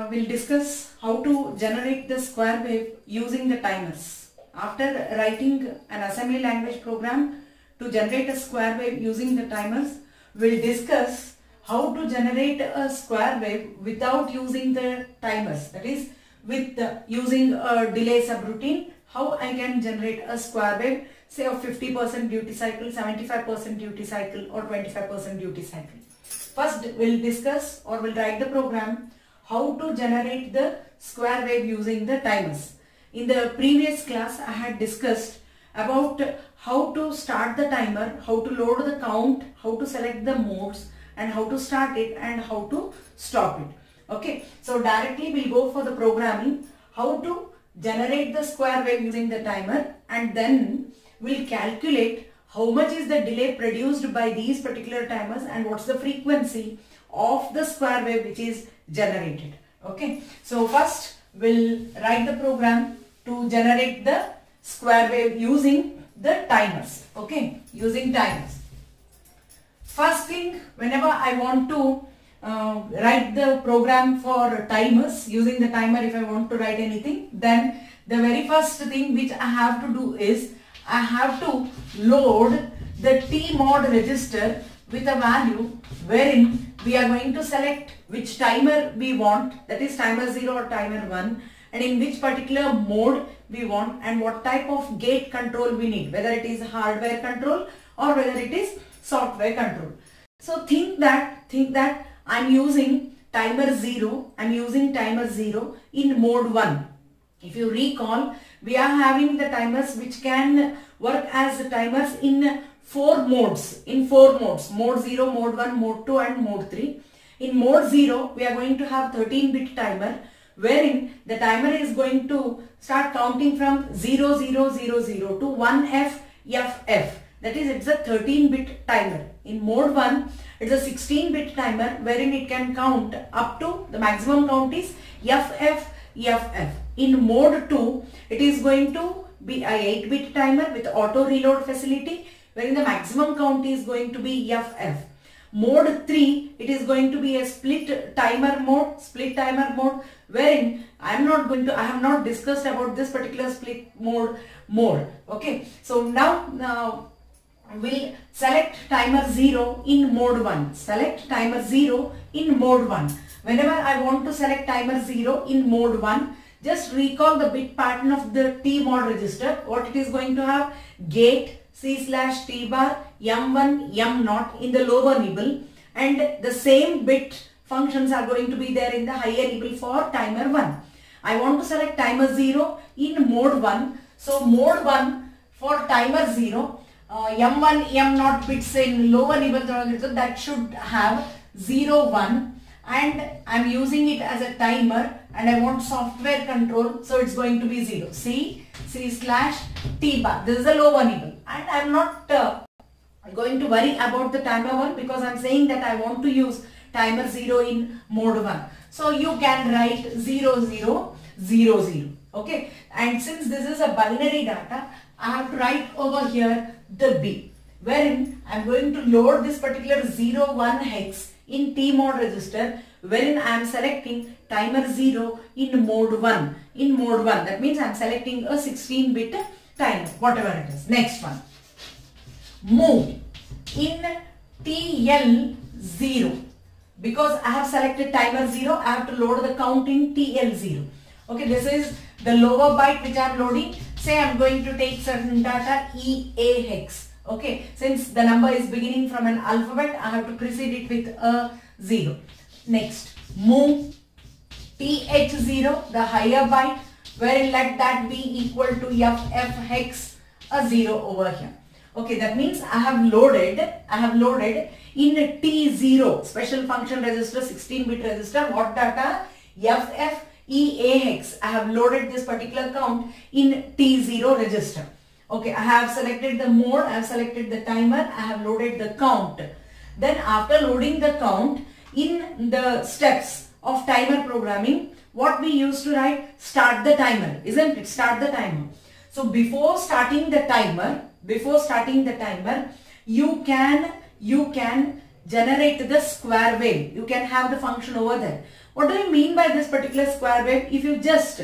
we'll discuss how to generate the square wave using the timers. After writing an assembly language program to generate a square wave using the timers, we'll discuss how to generate a square wave without using the timers. That is, with using a delay subroutine, how I can generate a square wave, say of 50% duty cycle, 75% duty cycle or 25% duty cycle. First, we'll discuss or we'll write the program how to generate the square wave using the timers. In the previous class, I had discussed about how to start the timer, how to load the count, how to select the modes and how to start it and how to stop it. Okay, so directly we'll go for the programming, how to generate the square wave using the timer, and then we'll calculate how much is the delay produced by these particular timers and what's the frequency of the square wave which is generated. Okay, so first we'll write the program to generate the square wave using the timers. Okay, using timers. First thing, whenever I want to write the program for timers, using the timer, if I want to write anything, then the very first thing which I have to do is I have to load the T-mod register with a value wherein we are going to select which timer we want, that is timer 0 or timer 1, and in which particular mode we want and what type of gate control we need, whether it is hardware control or whether it is software control. So think that I'm using timer 0, I'm using timer 0 in mode 1. If you recall, we are having the timers which can work as the timers in four modes, mode 0, mode 1, mode 2 and mode 3. In mode 0, we are going to have 13-bit timer wherein the timer is going to start counting from 0000 to 1FFF. That is, it's a 13-bit timer. In mode 1, it's a 16-bit timer wherein it can count up to, the maximum count is FFFF. In mode 2, it is going to be a 8-bit timer with auto reload facility wherein the maximum count is going to be FF. Mode 3, it is going to be a split timer mode wherein I have not discussed about this particular split mode. Okay, so now we'll select timer 0 in mode 1. Select timer 0 in mode 1. Whenever I want to select timer 0 in mode 1, just recall the bit pattern of the T-mod register. What it is going to have? Gate C/T bar M1 M0 in the lower nibble, and the same bit functions are going to be there in the higher nibble for timer 1. I want to select timer 0 in mode 1. So mode 1 for timer 0, M1 M0 bits in lower nibble, that should have 0 1. And I'm using it as a timer and I want software control, so it's going to be 0. C/T bar. This is a lower nibble and I'm not going to worry about the timer 1 because I'm saying that I want to use timer 0 in mode 1. So you can write 0000. Okay, and since this is a binary data, I have to write over here the B, wherein I'm going to load this particular 01 hex in T-mod register wherein I am selecting timer 0 in mode 1. In mode 1, that means I am selecting a 16-bit timer, whatever it is. Next one, move in TL0. Because I have selected timer 0, I have to load the count in TL0. Okay, this is the lower byte which I am loading. Say I am going to take certain data EA hex. Okay, since the number is beginning from an alphabet, I have to precede it with a 0. Next, move TH0, the higher byte, wherein let that be equal to FF hex, a 0 over here. Okay, that means I have loaded in T0, special function register, 16-bit register, what data? FFEA hex. I have loaded this particular count in T0 register. Okay, I have selected the mode, I have selected the timer, I have loaded the count. Then after loading the count, in the steps of timer programming, what we used to write? Start the timer, isn't it? Start the timer. So before starting the timer, you can generate the square wave. You can have the function over there. What do you mean by this particular square wave? If you just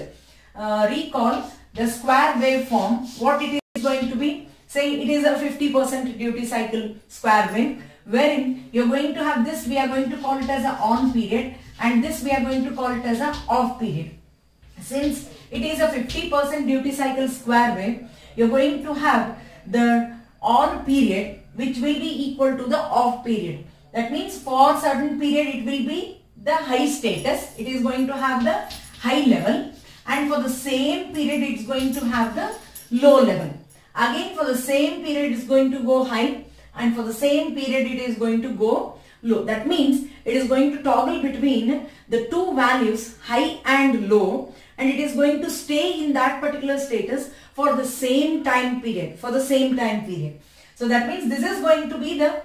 recall the square wave form, what it is going to be? Say it is a 50% duty cycle square wave, wherein you are going to have this, we are going to call it as a on period, and this we are going to call it as a off period. Since it is a 50% duty cycle square wave, you are going to have the on period which will be equal to the off period. That means for certain period it will be the high status, it is going to have the high level, and for the same period it is going to have the low level. Again for the same period it is going to go high, and for the same period it is going to go low. That means it is going to toggle between the two values high and low, and it is going to stay in that particular status for the same time period, So that means this is going to be the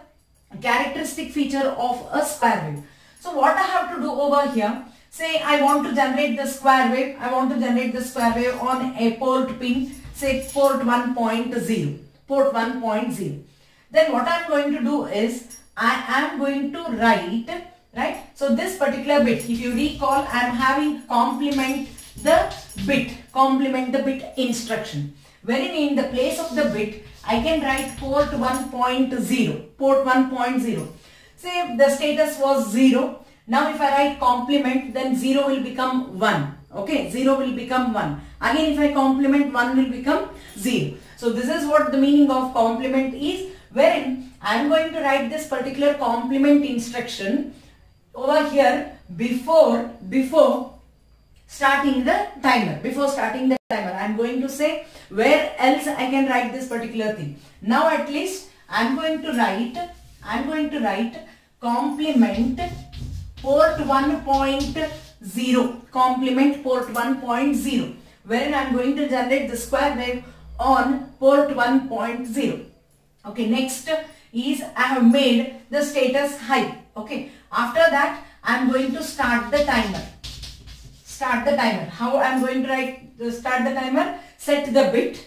characteristic feature of a square wave. So what I have to do over here, say I want to generate the square wave, on a port pin, say port 1.0. Then what I am going to do is, I am going to write, right? So this particular bit, if you recall, I am having complement the bit instruction, wherein in the place of the bit, I can write port 1.0. Say the status was 0. Now if I write complement, then 0 will become 1. Okay, 0 will become 1. Again if I complement, 1 will become 0. So this is what the meaning of complement is, wherein I am going to write this particular complement instruction over here before starting the timer. I am going to say where else I can write this particular thing. Now at least I am going to write complement port 1.0, wherein I am going to generate the square wave on port 1.0. Okay, next is I have made the status high. Okay, after that I am going to start the timer. How I am going to start the timer? Set the bit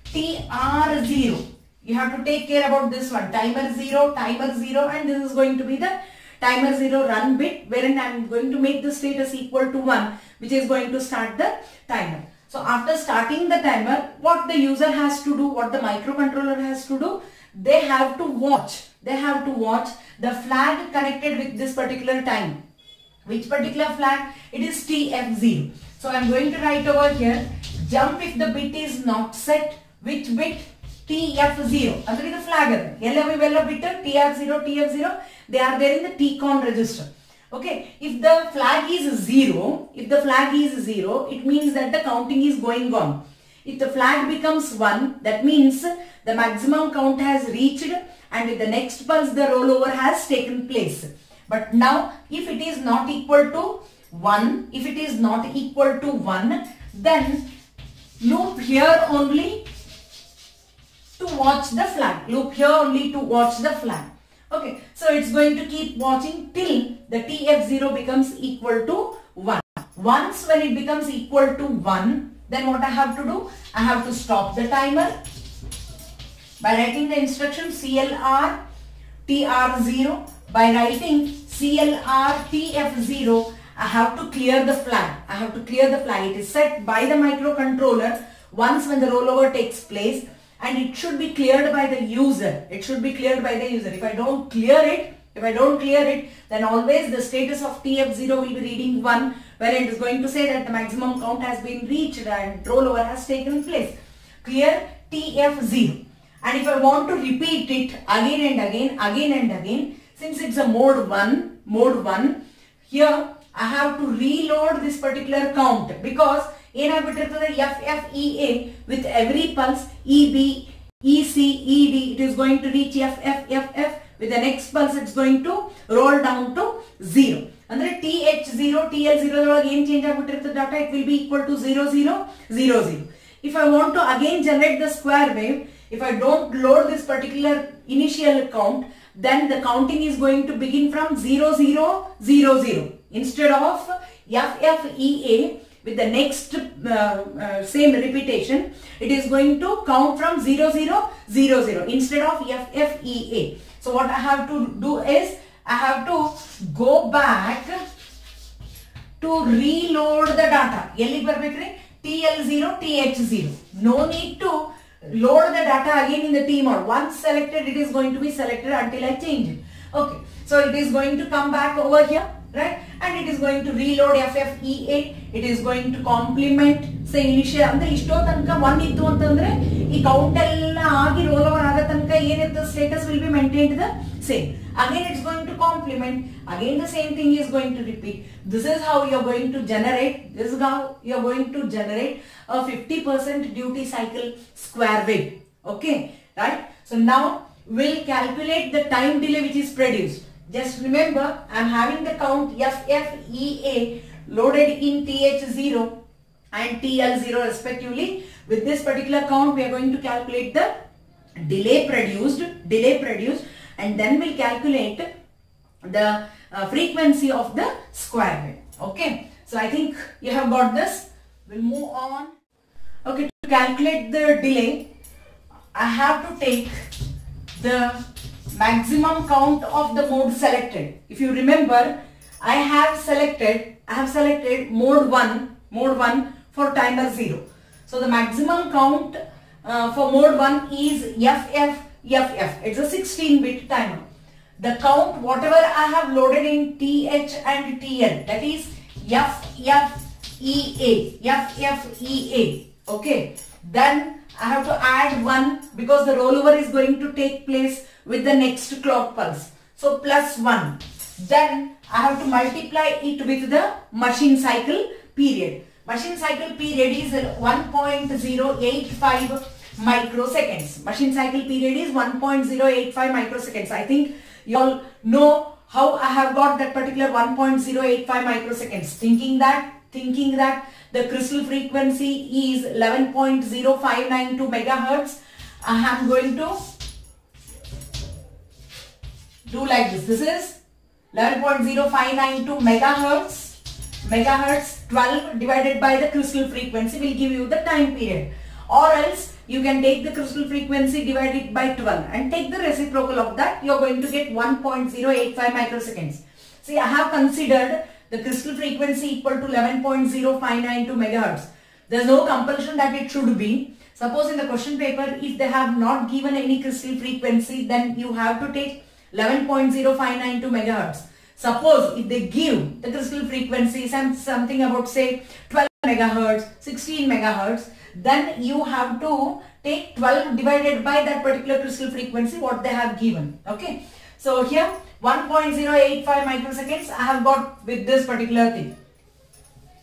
TR0. You have to take care about this one, timer 0, and this is going to be the timer 0 run bit, wherein I am going to make the status equal to 1, which is going to start the timer. So after starting the timer, what the user has to do, what the microcontroller has to do, they have to watch the flag connected with this particular timer. Which particular flag? It is TF0. So I am going to write over here, jump if the bit is not set. Which bit? TF0. Under the flag. TR0, they are there in the TCON register. Okay, if the flag is 0, it means that the counting is going on. If the flag becomes 1, that means the maximum count has reached, and with the next pulse the rollover has taken place. But now if it is not equal to 1, then loop here only to watch the flag. Okay, so it's going to keep watching till the TF0 becomes equal to 1. Once when it becomes equal to 1, then what I have to do? I have to stop the timer by writing the instruction CLR TR0. By writing CLR TF0, I have to clear the flag. It is set by the microcontroller once when the rollover takes place, and it should be cleared by the user. If I don't clear it, then always the status of TF0 will be reading 1, where it is going to say that the maximum count has been reached and rollover has taken place. Clear TF0. And if I want to repeat it again and again, since it's a mode 1, here I have to reload this particular count, because FFEA with every pulse EB, EC, ED, it is going to reach FFFF. With the next pulse, it's going to roll down to 0. Andre TH0, TL0 again change the data, it will be equal to 0, 0, 0, 0. If I want to again generate the square wave, if I don't load this particular initial count, then the counting is going to begin from 0, 0, 0, 0. Instead of FFEA with the next same repetition, it is going to count from 0, 0, 0, 0 instead of FFEA. So what I have to do is I have to go back to reload the data. TL0, TH0. No need to load the data again in the T mode. Once selected, it is going to be selected until I change it. Okay. So it is going to come back over here, right? And it is going to reload FFEA. It is going to complement. Say initial andre ishto tanka 1 ittu antandre ee count ella aagi roll over aga tanka enittu status will be maintained the same. Again it's going to complement. Again the same thing is going to repeat. This is how you are going to generate. This is how you are going to generate a 50% duty cycle square wave. Okay, right? So now we'll calculate the time delay which is produced. Just remember, I am having the count FFEA loaded in TH0 and TL0 respectively. With this particular count, we are going to calculate the delay produced, and then we'll calculate the frequency of the square wave. Okay, so I think you have got this. We'll move on. Okay, to calculate the delay, I have to take the maximum count of the mode selected. If you remember, I have selected mode 1 for timer 0. So the maximum count for mode 1 is FF. It's a 16-bit timer. The count whatever I have loaded in TH and TL, that is FFEA. Okay. Then I have to add 1 because the rollover is going to take place with the next clock pulse. So plus 1. Then I have to multiply it with the machine cycle period. Machine cycle period is 1.085 microseconds. Machine cycle period is 1.085 microseconds. I think you all know how I have got that particular 1.085 microseconds. Thinking that the crystal frequency is 11.0592 megahertz. I am going to do like this. This is 11.0592 megahertz. 12 divided by the crystal frequency will give you the time period. Or else you can take the crystal frequency divided by 12 and take the reciprocal of that. You are going to get 1.085 microseconds. See, I have considered the crystal frequency equal to 11.0592 megahertz. There is no compulsion that it should be. Suppose in the question paper, if they have not given any crystal frequency, then you have to take 11.0592 megahertz. Suppose if they give the crystal frequencies and something about say 12 megahertz, 16 megahertz, then you have to take 12 divided by that particular crystal frequency what they have given. Okay. So here 1.085 microseconds I have got with this particular thing.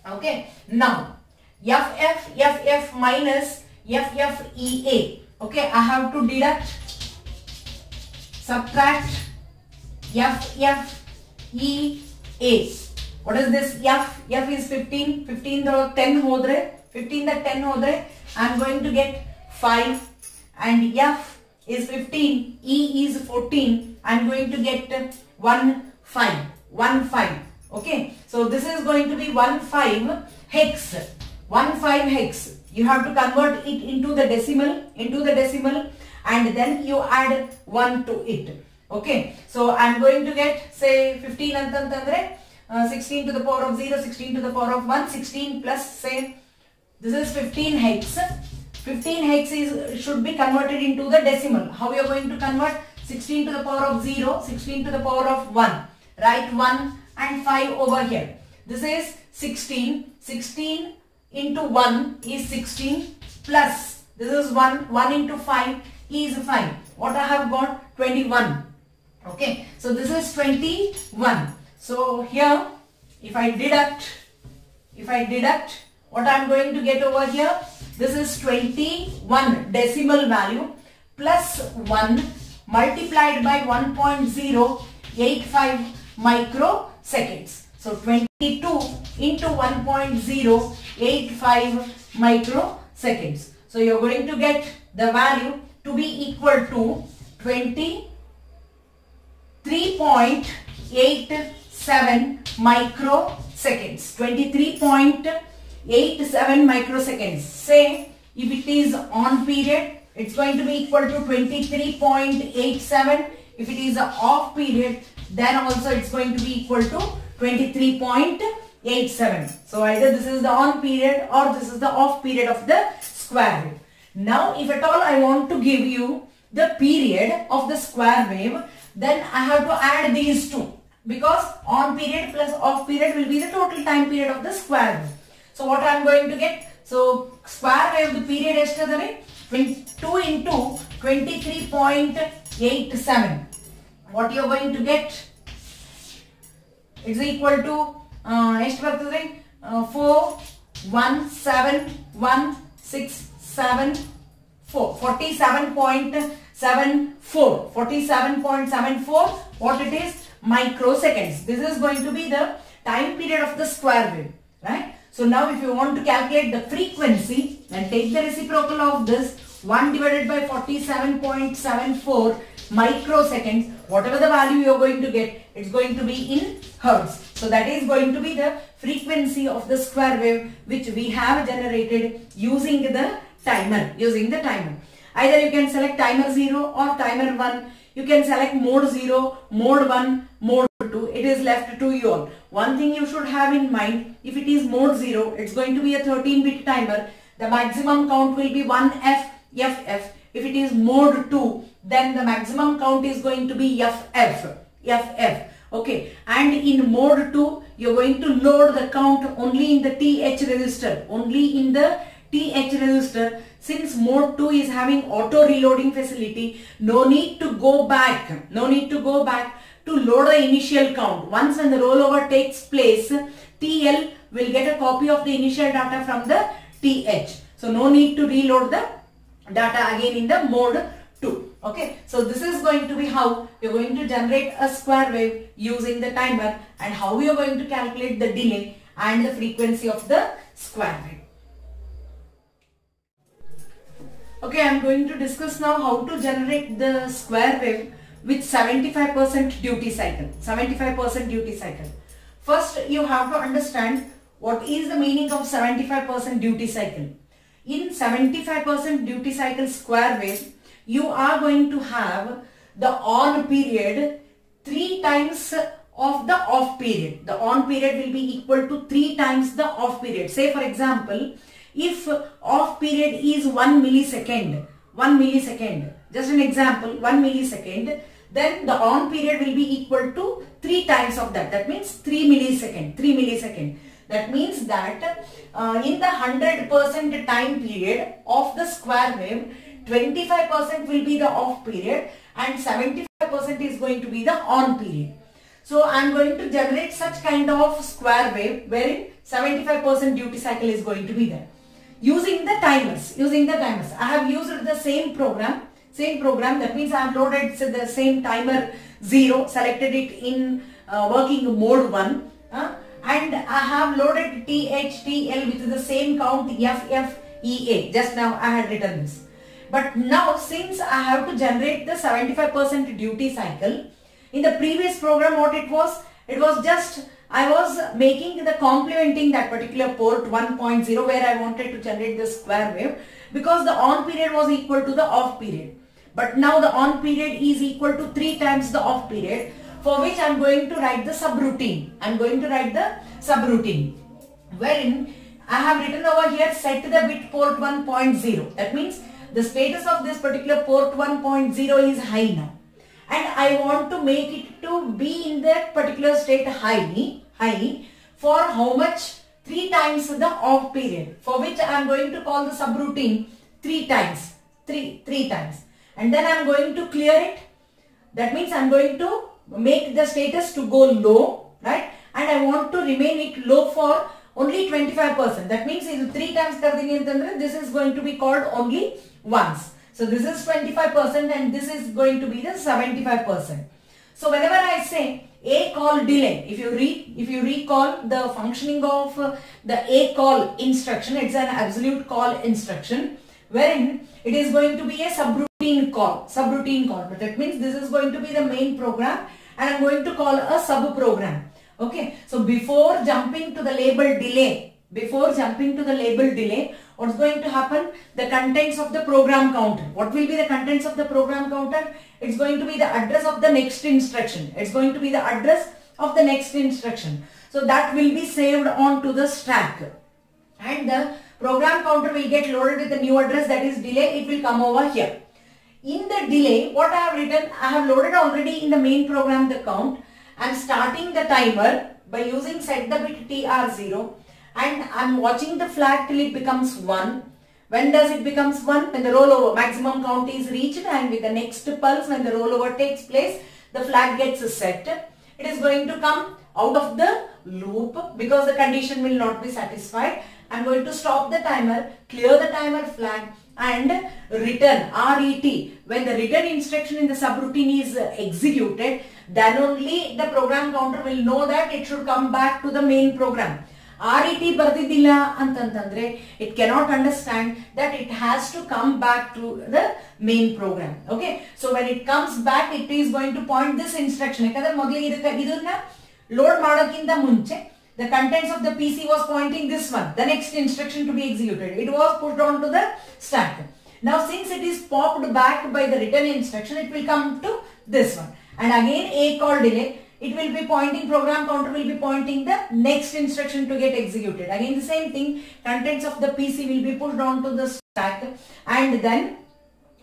Okay. Now FF minus FFEA. Okay. I have to subtract FFEA. What is this? F is 15. 15 the 10 hodre. 15 the 10 hodre. I am going to get 5. And F is 15. E is 14. I am going to get 1 5. Okay. So this is going to be 15 hex. 15 hex. You have to convert it into the decimal. And then you add 1 to it. Okay. So I am going to get say 15 antandre 16 to the power of 0, 16 to the power of 1, 16 plus say this is 15 hex. 15 hex should be converted into the decimal. How you are going to convert? 16 to the power of 0, 16 to the power of 1. Write 1 and 5 over here. This is 16. 16 into 1 is 16 plus this is 1 into 5 is 5. What I have got? 21. Okay. So this is 21. So here if I deduct what I am going to get over here, this is 21 decimal value plus 1 multiplied by 1.085 microseconds. So 22 into 1.085 microseconds. So you are going to get the value to be equal to 23.87 microseconds. 23.87 microseconds. Say if it is on period, it's going to be equal to 23.87 If it is the off period, then also it's going to be equal to 23.87. So either this is the on period or this is the off period of the square wave. Now if at all I want to give you the period of the square wave, then I have to add these two, because on period plus off period will be the total time period of the square wave. So what I am going to get? So square wave the period is 2 into 23.87. What you are going to get? It's equal to 417.167 47.74. What it is? Microseconds. This is going to be the time period of the square wave, right? So now if you want to calculate the frequency, then take the reciprocal of this 1 divided by 47.74 microseconds. Whatever the value you are going to get, it's going to be in hertz. So that is going to be the frequency of the square wave which we have generated using the timer. Either you can select timer 0 or timer 1. You can select mode 0, mode 1, mode 2. It is left to you all. One thing you should have in mind, if it is mode 0, it's going to be a 13-bit timer. The maximum count will be 1F. If it is mode 2, then the maximum count is going to be FF. Okay, and in mode 2, you're going to load the count only in the TH register. Since mode 2 is having auto reloading facility, no need to go back to load the initial count. Once when the rollover takes place, TL will get a copy of the initial data from the TH. So no need to reload the data again in the mode 2. Okay, so this is going to be how you're going to generate a square wave using the timer, and how you're going to calculate the delay and the frequency of the square wave. Okay, I'm going to discuss now how to generate the square wave with 75% duty cycle. First, you have to understand what is the meaning of 75% duty cycle. In 75% duty cycle square wave, you are going to have the on period 3 times of the off period. The on period will be equal to 3 times the off period. Say for example, if off period is 1 millisecond, just an example, 1 millisecond, then the on period will be equal to 3 times of that. That means 3 millisecond. That means that in the 100% time period of the square wave, 25% will be the off period and 75% is going to be the on period. So I am going to generate such kind of square wave wherein 75% duty cycle is going to be there. Using the timers. I have used the same program. That means I have loaded the same timer 0, selected it in working mode 1. And I have loaded THTL with the same count FFEA. Just now I had written this. But now since I have to generate the 75% duty cycle, in the previous program what it was just I was making the complementing that particular port 1.0 where I wanted to generate the square wave, because the on period was equal to the off period. But now the on period is equal to 3 times the off period, for which I am going to write the subroutine. Wherein I have written over here set the bit port 1.0. That means the status of this particular port 1.0 is high now. And I want to make it to be in that particular state high for how much? 3 times the off period, for which I am going to call the subroutine 3 times. And then I am going to clear it. That means I am going to make the status to go low, right? And I want to remain it low for only 25%. That means if 3 times this is going to be called only once. So this is 25% and this is going to be the 75%. So whenever I say A call delay, if you recall the functioning of the A call instruction, it's an absolute call instruction wherein it is going to be a subroutine call. But that means this is going to be the main program and I'm going to call a sub program. Okay. So before jumping to the label delay, what's going to happen? The contents of the program counter. What will be the contents of the program counter? It's going to be the address of the next instruction. It's going to be the address of the next instruction. So that will be saved onto the stack. And the program counter will get loaded with the new address, that is delay. It will come over here. In the delay, what I have written, I have loaded already in the main program the count. I am starting the timer by using set the bit TR0, and I am watching the flag till it becomes 1. When does it becomes 1? When the rollover maximum count is reached, and with the next pulse when the rollover takes place, the flag gets set. It is going to come out of the loop because the condition will not be satisfied. I am going to stop the timer, clear the timer flag and return RET. When the return instruction in the subroutine is executed, then only the program counter will know that it should come back to the main program. RET bardidilla antantandre, it cannot understand that it has to come back to the main program. Okay, so when it comes back, it is going to point this instruction. Load ಮಾಡೋಕ್ಕಿಂತ ಮುಂಚೆ the contents of the PC was pointing this one, the next instruction to be executed. It was pushed on to the stack. Now since it is popped back by the return instruction, it will come to this one. And again a call delay, it will be pointing, program counter will be pointing the next instruction to get executed. Again the same thing, contents of the PC will be pushed on to the stack, and then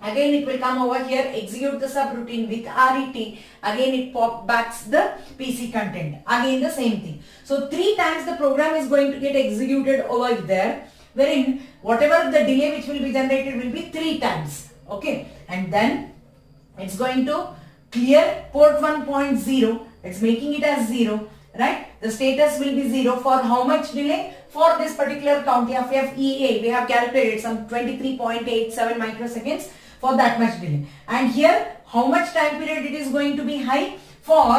again it will come over here, execute the subroutine with RET. Again it pop backs the PC content. Again the same thing. So 3 times the program is going to get executed over there, wherein whatever the delay which will be generated will be 3 times. Okay, and then it's going to clear port 1.0. It's making it as 0. Right? The status will be 0 for how much delay? For this particular count FFEA, we have calculated some 23.87 microseconds for that much delay. And here, how much time period it is going to be high? For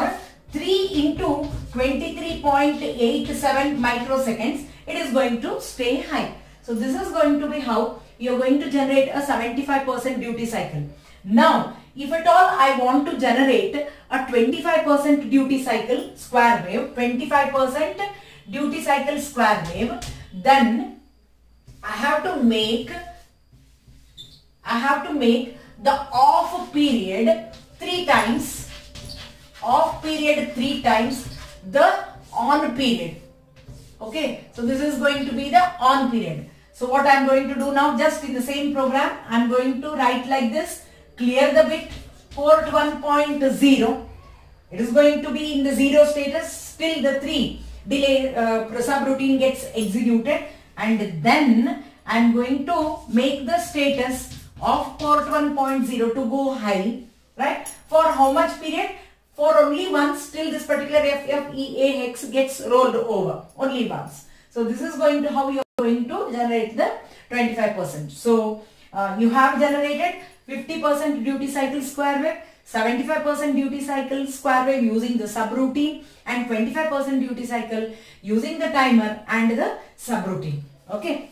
3 into 23.87 microseconds, it is going to stay high. So this is going to be how you are going to generate a 75% duty cycle. Now, if at all I want to generate a 25% duty cycle square wave, 25% duty cycle square wave, then I have to make the off period 3 times, off period 3 times the on period. Okay, so this is going to be the on period. So what I am going to do now, just in the same program, I am going to write like this: clear the bit port 1.0. It is going to be in the 0 status till the 3 delay subroutine gets executed, and then I am going to make the status of port 1.0 to go high, right? For how much period? For only once, till this particular FFEA hex gets rolled over, only once. So this is going to how you are going to generate the 25%. So you have generated 50% duty cycle square wave, 75% duty cycle square wave using the subroutine, and 25% duty cycle using the timer and the subroutine. Okay.